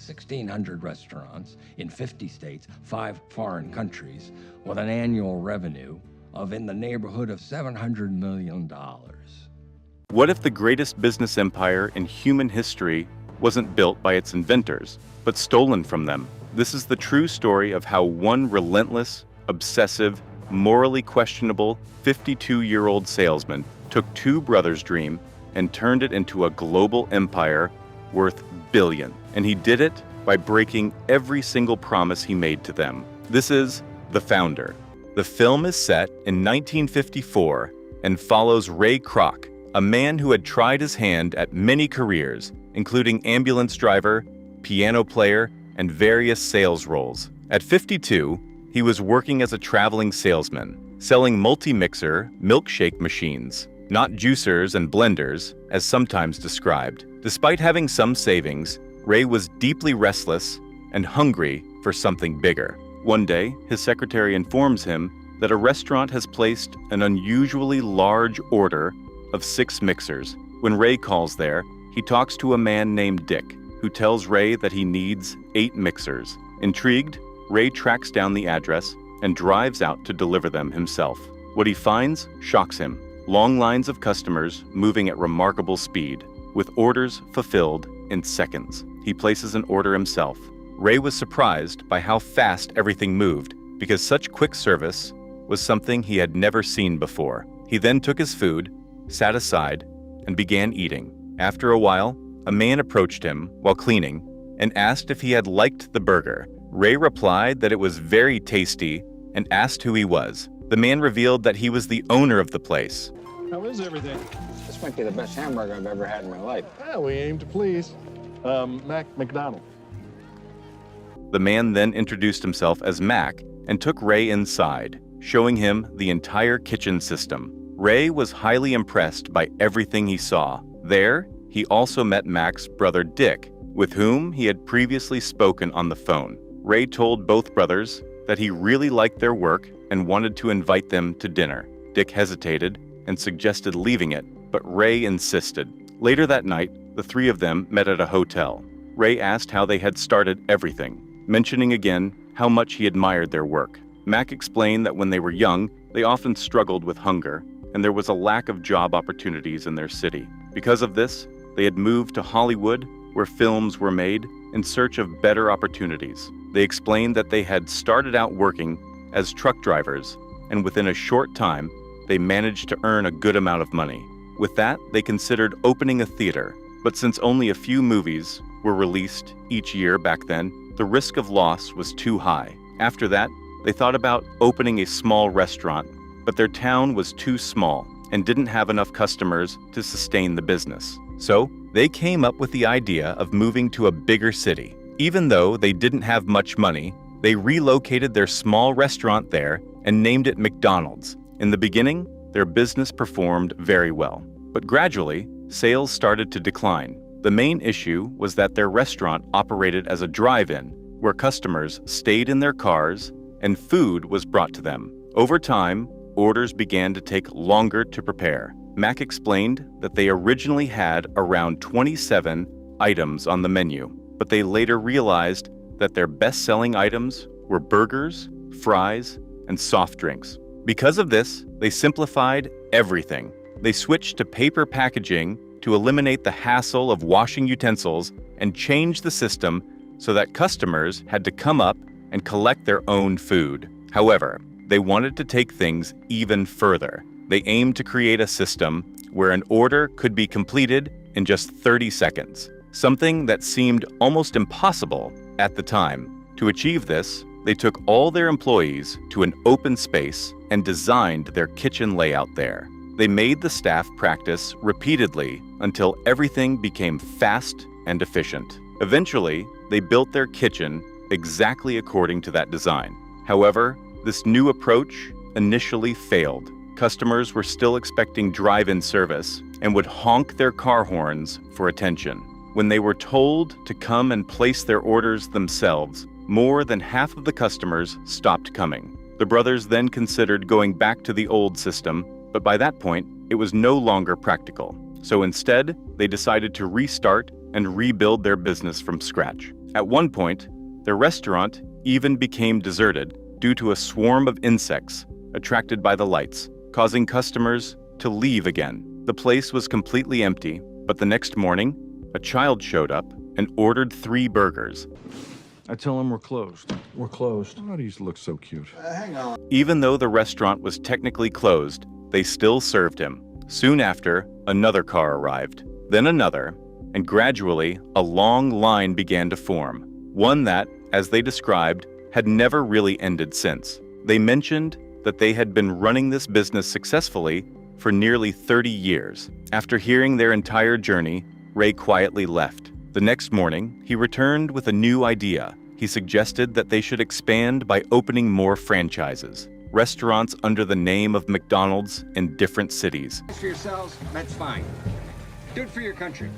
1,600 restaurants in 50 states, 5 foreign countries, with an annual revenue of in the neighborhood of $700 million. What if the greatest business empire in human history wasn't built by its inventors, but stolen from them? This is the true story of how one relentless, obsessive, morally questionable 52-year-old salesman took two brothers' dream and turned it into a global empire worth billions. And he did it by breaking every single promise he made to them. This is The Founder. The film is set in 1954 and follows Ray Kroc, a man who had tried his hand at many careers, including ambulance driver, piano player, and various sales roles. At 52, he was working as a traveling salesman, selling multi-mixer milkshake machines, not juicers and blenders, as sometimes described. Despite having some savings, Ray was deeply restless and hungry for something bigger. One day, his secretary informs him that a restaurant has placed an unusually large order of 6 mixers. When Ray calls there, he talks to a man named Dick, who tells Ray that he needs 8 mixers. Intrigued, Ray tracks down the address and drives out to deliver them himself. What he finds shocks him. Long lines of customers moving at remarkable speed, with orders fulfilled in seconds. He places an order himself. Ray was surprised by how fast everything moved, because such quick service was something he had never seen before. He then took his food, sat aside, and began eating. After a while, a man approached him while cleaning and asked if he had liked the burger. Ray replied that it was very tasty and asked who he was. The man revealed that he was the owner of the place. How is everything? This might be the best hamburger I've ever had in my life. Well, we aim to please. McDonald. The man then introduced himself as Mac and took Ray inside, showing him the entire kitchen system. Ray was highly impressed by everything he saw. There, he also met Mac's brother Dick, with whom he had previously spoken on the phone. Ray told both brothers that he really liked their work and wanted to invite them to dinner. Dick hesitated and suggested leaving it, but Ray insisted. Later that night, the three of them met at a hotel. Ray asked how they had started everything, mentioning again how much he admired their work. Mac explained that when they were young, they often struggled with hunger, and there was a lack of job opportunities in their city. Because of this, they had moved to Hollywood, where films were made, in search of better opportunities. They explained that they had started out working as truck drivers, and within a short time, they managed to earn a good amount of money. With that, they considered opening a theater, but since only a few movies were released each year back then, the risk of loss was too high. After that, they thought about opening a small restaurant, but their town was too small and didn't have enough customers to sustain the business. So, they came up with the idea of moving to a bigger city. Even though they didn't have much money, they relocated their small restaurant there and named it McDonald's. In the beginning, their business performed very well, but gradually, sales started to decline. The main issue was that their restaurant operated as a drive-in, where customers stayed in their cars and food was brought to them. Over time, orders began to take longer to prepare. Mac explained that they originally had around 27 items on the menu, but they later realized that their best-selling items were burgers, fries, and soft drinks. Because of this, they simplified everything. They switched to paper packaging to eliminate the hassle of washing utensils and changed the system so that customers had to come up and collect their own food. However, they wanted to take things even further. They aimed to create a system where an order could be completed in just 30 seconds, something that seemed almost impossible at the time. To achieve this, they took all their employees to an open space and designed their kitchen layout there. They made the staff practice repeatedly until everything became fast and efficient. Eventually, they built their kitchen exactly according to that design. However, this new approach initially failed. Customers were still expecting drive-in service and would honk their car horns for attention. When they were told to come and place their orders themselves, more than half of the customers stopped coming. The brothers then considered going back to the old system, but by that point, it was no longer practical. So instead, they decided to restart and rebuild their business from scratch. At one point, their restaurant even became deserted due to a swarm of insects attracted by the lights, causing customers to leave again. The place was completely empty, but the next morning, a child showed up and ordered 3 burgers. I tell him we're closed. We're closed. Oh, these look so cute. Hang on. Even though the restaurant was technically closed, they still served him. Soon after, another car arrived, then another, and gradually, a long line began to form. One that, as they described, had never really ended since. They mentioned that they had been running this business successfully for nearly 30 years. After hearing their entire journey, Ray quietly left. The next morning, he returned with a new idea. He suggested that they should expand by opening more franchises, restaurants under the name of McDonald's in different cities. For yourselves, that's fine. Do it for your country.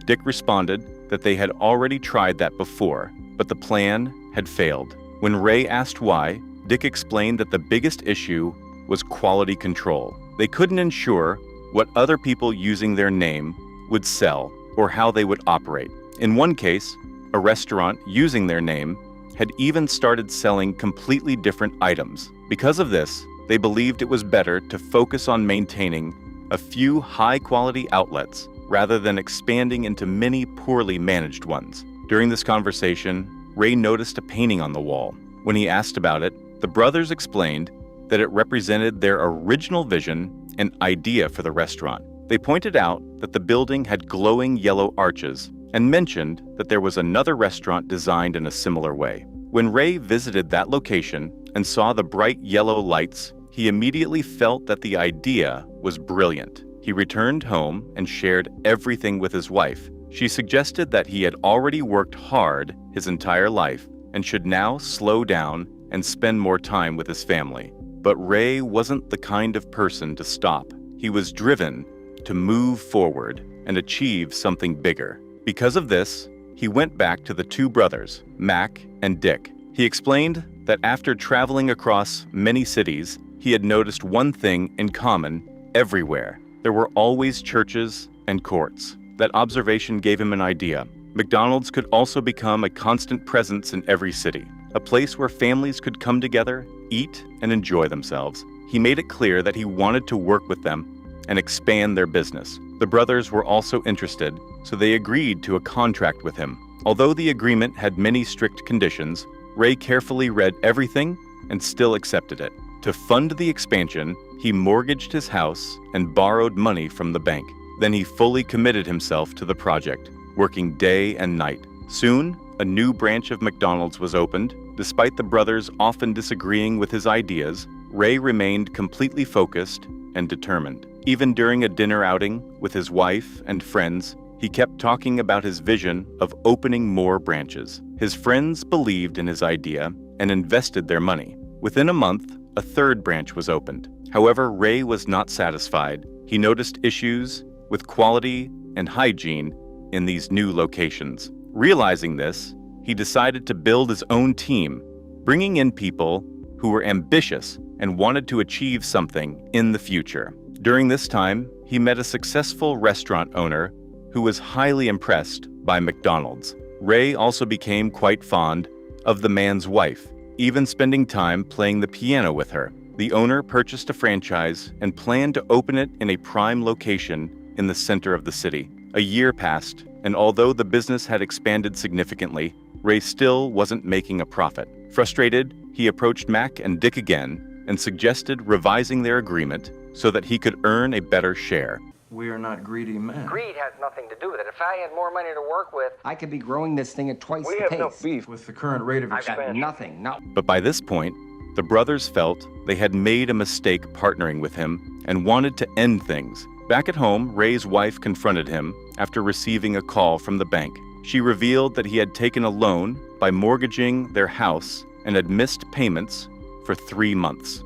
Dick responded that they had already tried that before, but the plan had failed. When Ray asked why, Dick explained that the biggest issue was quality control. They couldn't ensure what other people using their name would sell or how they would operate. In one case, a restaurant using their name had even started selling completely different items. Because of this, they believed it was better to focus on maintaining a few high-quality outlets rather than expanding into many poorly managed ones. During this conversation, Ray noticed a painting on the wall. When he asked about it, the brothers explained that it represented their original vision and idea for the restaurant. They pointed out that the building had glowing yellow arches and mentioned that there was another restaurant designed in a similar way. When Ray visited that location and saw the bright yellow lights, he immediately felt that the idea was brilliant. He returned home and shared everything with his wife. She suggested that he had already worked hard his entire life and should now slow down and spend more time with his family. But Ray wasn't the kind of person to stop. He was driven to move forward and achieve something bigger. Because of this, he went back to the 2 brothers, Mac and Dick. He explained that after traveling across many cities, he had noticed one thing in common everywhere. There were always churches and courts. That observation gave him an idea. McDonald's could also become a constant presence in every city, a place where families could come together, eat, and enjoy themselves. He made it clear that he wanted to work with them and expand their business. The brothers were also interested, so they agreed to a contract with him. Although the agreement had many strict conditions, Ray carefully read everything and still accepted it. To fund the expansion, he mortgaged his house and borrowed money from the bank. Then he fully committed himself to the project, working day and night. Soon, a new branch of McDonald's was opened. Despite the brothers often disagreeing with his ideas, Ray remained completely focused and determined. Even during a dinner outing with his wife and friends, he kept talking about his vision of opening more branches. His friends believed in his idea and invested their money. Within a month, a 3rd branch was opened. However, Ray was not satisfied. He noticed issues with quality and hygiene in these new locations. Realizing this, he decided to build his own team, bringing in people who were ambitious and wanted to achieve something in the future. During this time, he met a successful restaurant owner who was highly impressed by McDonald's. Ray also became quite fond of the man's wife, even spending time playing the piano with her. The owner purchased a franchise and planned to open it in a prime location in the center of the city. A year passed, and although the business had expanded significantly, Ray still wasn't making a profit. Frustrated, he approached Mac and Dick again and suggested revising their agreement so that he could earn a better share. We are not greedy men. Greed has nothing to do with it. If I had more money to work with, I could be growing this thing at twice we the have pace. no beef. With the current rate of I've got expansion. nothing. No. But by this point, the brothers felt they had made a mistake partnering with him and wanted to end things. Back at home, Ray's wife confronted him after receiving a call from the bank. She revealed that he had taken a loan by mortgaging their house and had missed payments for 3 months.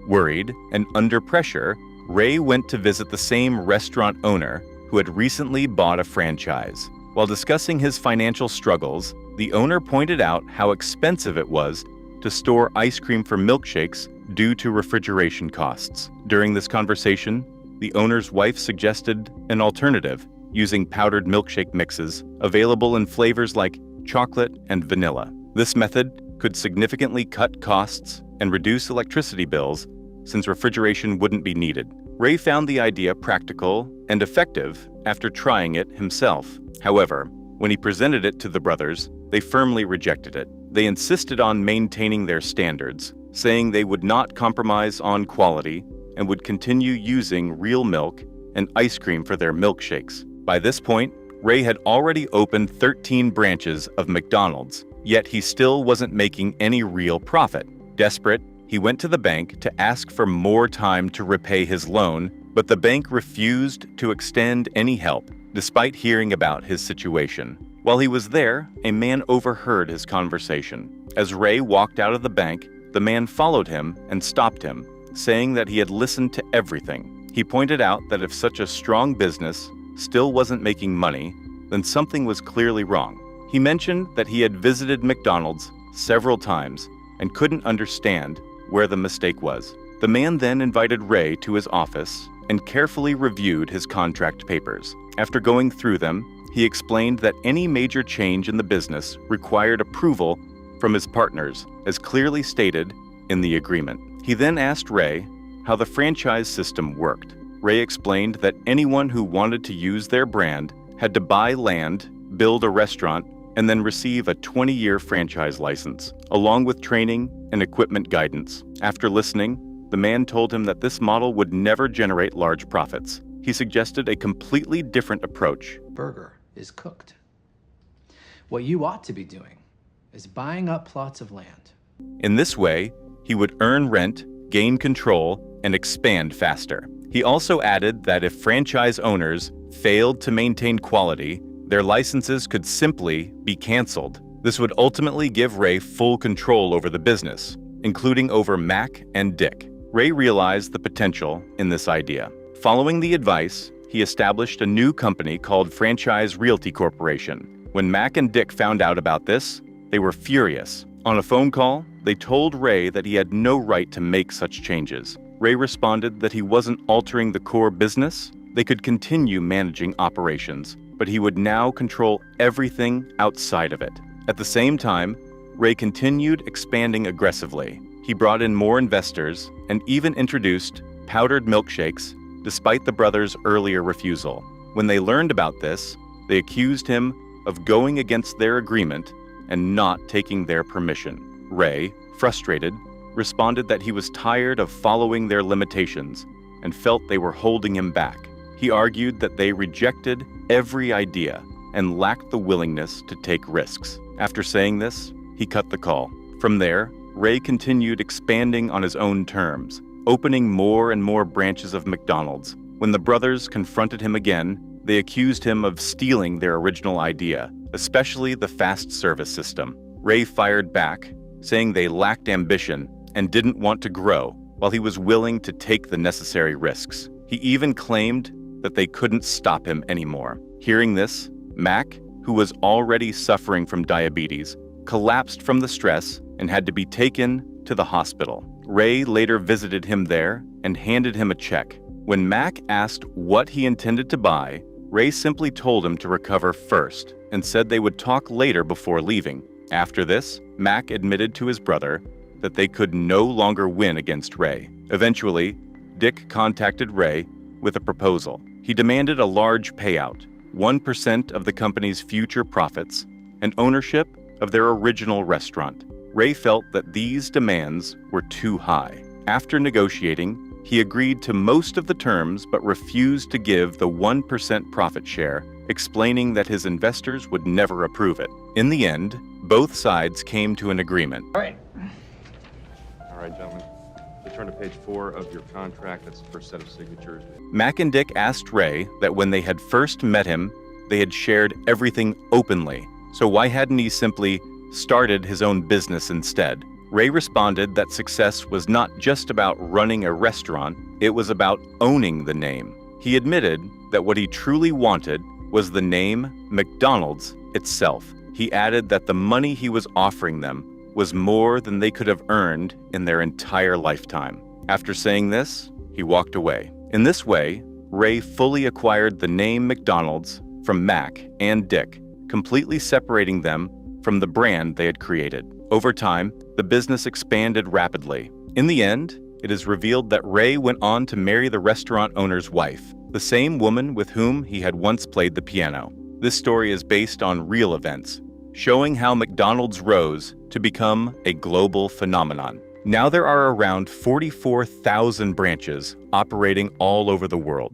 Worried and under pressure, Ray went to visit the same restaurant owner who had recently bought a franchise. While discussing his financial struggles, the owner pointed out how expensive it was to store ice cream for milkshakes due to refrigeration costs. During this conversation, the owner's wife suggested an alternative, using powdered milkshake mixes available in flavors like chocolate and vanilla. This method could significantly cut costs and reduce electricity bills since refrigeration wouldn't be needed. Ray found the idea practical and effective after trying it himself. However, when he presented it to the brothers, they firmly rejected it. They insisted on maintaining their standards, saying they would not compromise on quality and would continue using real milk and ice cream for their milkshakes. By this point, Ray had already opened 13 branches of McDonald's, yet he still wasn't making any real profit. Desperate, he went to the bank to ask for more time to repay his loan, but the bank refused to extend any help, despite hearing about his situation. While he was there, a man overheard his conversation. As Ray walked out of the bank, the man followed him and stopped him, saying that he had listened to everything. He pointed out that if such a strong business still wasn't making money, then something was clearly wrong. He mentioned that he had visited McDonald's several times and couldn't understand where the mistake was. The man then invited Ray to his office and carefully reviewed his contract papers. After going through them, he explained that any major change in the business required approval from his partners, as clearly stated in the agreement. He then asked Ray how the franchise system worked. Ray explained that anyone who wanted to use their brand had to buy land, build a restaurant, and then receive a 20-year franchise license, along with training and equipment guidance. After listening, the man told him that this model would never generate large profits. He suggested a completely different approach. Burger is cooked. What you ought to be doing is buying up plots of land. In this way, he would earn rent, gain control, and expand faster. He also added that if franchise owners failed to maintain quality, their licenses could simply be canceled. This would ultimately give Ray full control over the business, including over Mac and Dick. Ray realized the potential in this idea. Following the advice, he established a new company called Franchise Realty Corporation. When Mac and Dick found out about this, they were furious. On a phone call, they told Ray that he had no right to make such changes. Ray responded that he wasn't altering the core business. They could continue managing operations, but he would now control everything outside of it. At the same time, Ray continued expanding aggressively. He brought in more investors and even introduced powdered milkshakes, despite the brothers' earlier refusal. When they learned about this, they accused him of going against their agreement and not taking their permission. Ray, frustrated, responded that he was tired of following their limitations and felt they were holding him back. He argued that they rejected every idea and lacked the willingness to take risks. After saying this, he cut the call. From there, Ray continued expanding on his own terms, opening more and more branches of McDonald's. When the brothers confronted him again, they accused him of stealing their original idea, especially the fast service system. Ray fired back, saying they lacked ambition and didn't want to grow, while he was willing to take the necessary risks. He even claimed that they couldn't stop him anymore. Hearing this, Mac, who was already suffering from diabetes, collapsed from the stress and had to be taken to the hospital. Ray later visited him there and handed him a check. When Mac asked what he intended to buy, Ray simply told him to recover first and said they would talk later before leaving. After this, Mac admitted to his brother that they could no longer win against Ray. Eventually, Dick contacted Ray with a proposal. He demanded a large payout, 1% of the company's future profits, and ownership of their original restaurant. Ray felt that these demands were too high. After negotiating, he agreed to most of the terms but refused to give the 1% profit share, explaining that his investors would never approve it. In the end, both sides came to an agreement. All right. All right, gentlemen. Turn to page 4 of your contract. That's the first set of signatures. Mac and Dick asked Ray that when they had first met him, they had shared everything openly. So why hadn't he simply started his own business instead? Ray responded that success was not just about running a restaurant, it was about owning the name. He admitted that what he truly wanted was the name McDonald's itself. He added that the money he was offering them was more than they could have earned in their entire lifetime. After saying this, he walked away. In this way, Ray fully acquired the name McDonald's from Mac and Dick, completely separating them from the brand they had created. Over time, the business expanded rapidly. In the end, it is revealed that Ray went on to marry the restaurant owner's wife, the same woman with whom he had once played the piano. This story is based on real events, showing how McDonald's rose to become a global phenomenon. Now there are around 44,000 branches operating all over the world.